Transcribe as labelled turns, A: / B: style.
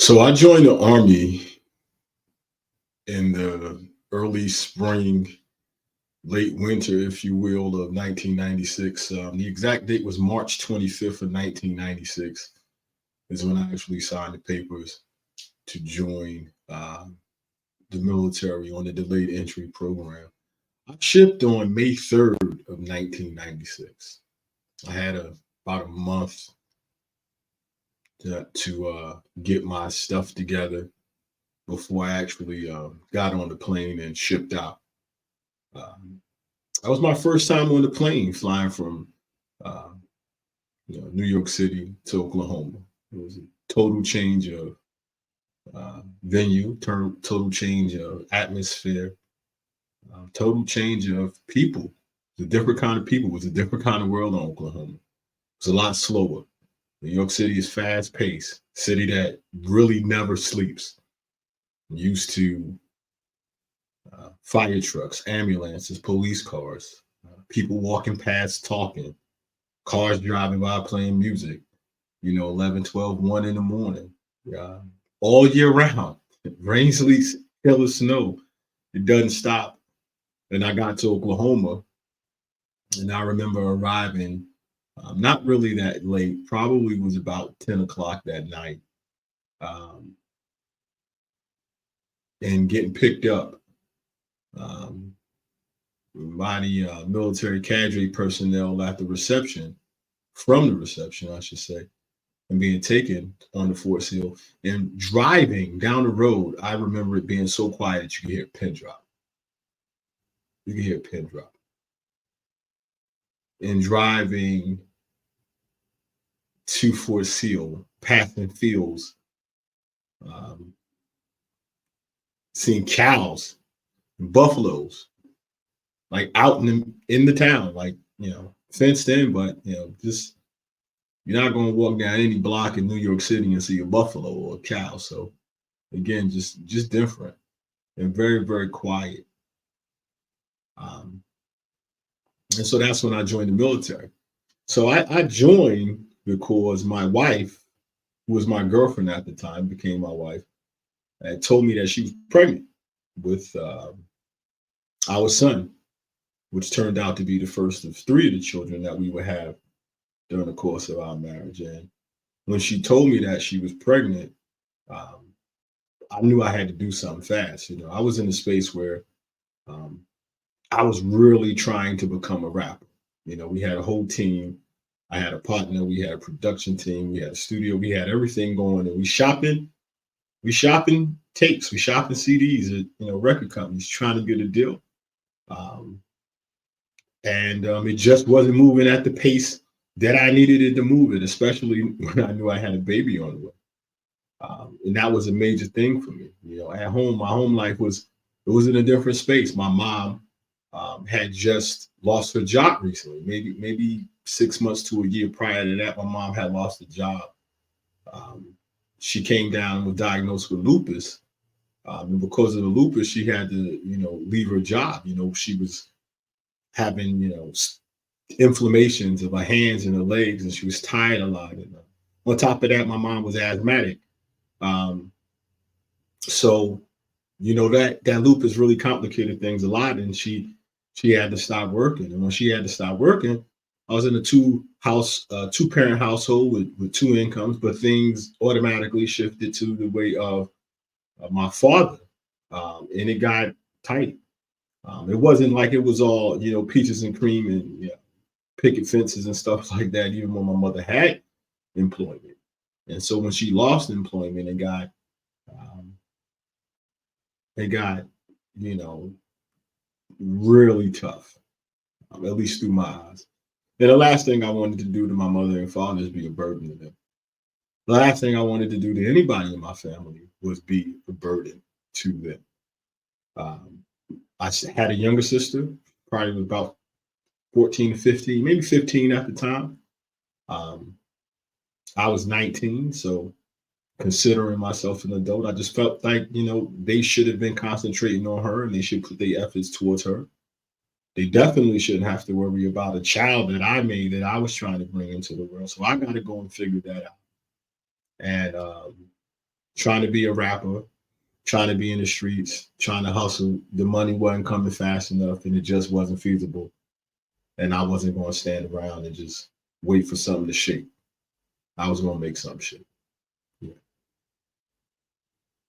A: So I joined the army in the early spring, late winter, if you will, of 1996. The exact date was March 25th of 1996 is when I actually signed the papers to join the military on the delayed entry program. I shipped on May 3rd of 1996. I had about a month to get my stuff together before I actually got on the plane and shipped out. Um, that was my first time on the plane flying from uh, New York City to Oklahoma. It was a total change of venue, total change of atmosphere, total change of people. It's a different kind of people. It was a different kind of world in Oklahoma. It was a lot slower. New York City is fast paced, city that really never sleeps. Used to fire trucks, ambulances, police cars, people walking past talking, cars driving by playing music, 11, 12, 1 in the morning, uh, all year round. Rain, sleet, hail, or snow. It doesn't stop. And I got to Oklahoma, and I remember arriving not really that late, probably was about 10 o'clock that night, um, and getting picked up um, by the military cadre personnel at the reception, from the reception, I should say, and being taken on the Fort Seal and driving down the road. I remember it being so quiet that you could hear a pin drop. You could hear a pin drop. And driving to Fort Seal, passing fields, um, seeing cows and buffaloes, like out in the town, like fenced in, but just you're not going to walk down any block in New York City and see a buffalo or a cow. So again, just different and very very quiet. Um, and so that's when I joined the military. So I joined because my wife, who was my girlfriend at the time, became my wife, and told me that she was pregnant with our son, which turned out to be the first of three of the children that we would have during the course of our marriage. And when she told me that she was pregnant, um, I knew I had to do something fast. I was in a space where um, I was really trying to become a rapper. We had a whole team. I had a partner. We had a production team. We had a studio. We had everything going, and we shopping tapes. We shopping CDs at record companies trying to get a deal. Um, and it just wasn't moving at the pace that I needed it to move it, especially when I knew I had a baby on the way. And that was a major thing for me. At home, my home life was in a different space. My mom had just lost her job recently. Maybe 6 months to a year prior to that, my mom had lost a job. Um, she came down and was diagnosed with lupus, and because of the lupus, she had to leave her job. She was having inflammations of her hands and her legs, and she was tired a lot. And on top of that, my mom was asthmatic. Um, so that lupus really complicated things a lot, and she had to stop working. And when she had to stop working, I was in a two parent household with two incomes, but things automatically shifted to the way of my father, and it got tight. It wasn't like it was all peaches and cream and picket fences and stuff like that. Even when my mother had employment, and so when she lost employment, um, it got you know really tough, at least through my eyes. And the last thing I wanted to do to my mother and father is be a burden to them. The last thing I wanted to do to anybody in my family was be a burden to them. Um, had a younger sister, probably was about 14 to 15, maybe 15 at the time. Um, I was 19, so considering myself an adult, I just felt like, they should have been concentrating on her and they should put their efforts towards her. They definitely shouldn't have to worry about a child that I made that I was trying to bring into the world. So I got to go and figure that out. And trying to be a rapper, trying to be in the streets, trying to hustle. The money wasn't coming fast enough, and it just wasn't feasible. And I wasn't going to stand around and just wait for something to shake. I was going to make some shit.